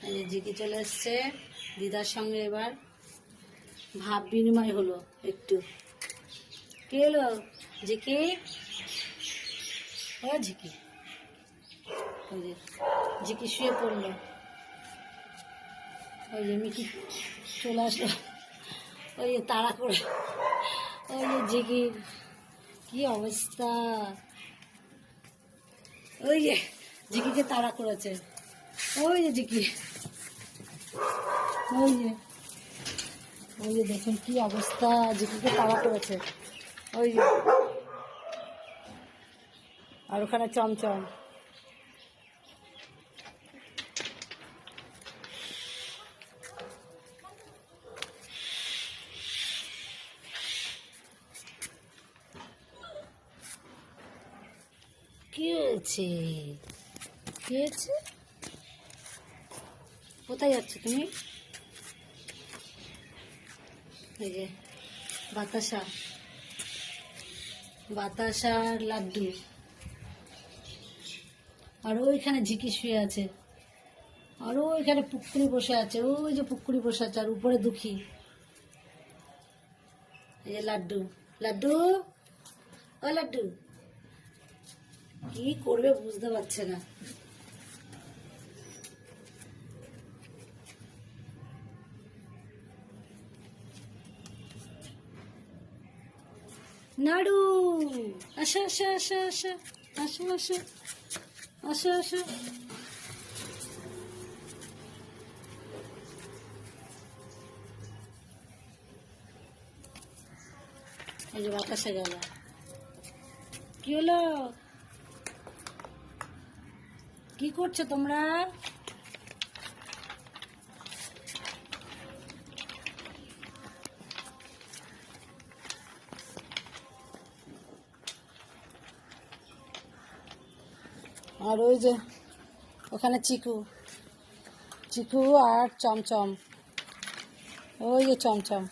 এই যে ঝিকি চলে এসছে দিদার সঙ্গে। এবার ভাব বিনিময় হলো একটু। কি হলো ঝিকি? ও ঝিকি, ওই যে ঝিকি শুয়ে পড়লো। ওই যে মিকি চলে আসলো, ওই যে তাড়া করে। ওই যে ঝিকির কি অবস্থা, ওই যে ঝিকিকে তাড়া করেছে। ওই যে ঝিকি, ওই যে ওই যে দেখুন কি অবস্থা, ঝিকিকে তাড়া করেছে। ওই যে আর ওখানে চমচম। কি হয়েছে? কি হয়েছে? কোথায় যাচ্ছ তুমি? এই যে বাতাসা, বাতাসার লাড্ডু। আর ওইখানে ঝিকি শুয়ে আছে, আর ওইখানে পুকুরি বসে আছে। ওই যে পুকুরি বসে আছে, আর উপরে দুঃখী। এই যে লাড্ডু, লাড্ডু, ও লাড্ডু কি করবে বুঝতে পারছে না। নাড়ু, আসো আসো আসো আসো আসো আসো আসো আসো। এই যে বাতাসে গেল। কি হলো? কি করছো তোমরা? আর ওই যে ওখানে চিকু, চিকু আর চমচম। ওই যে চমচম।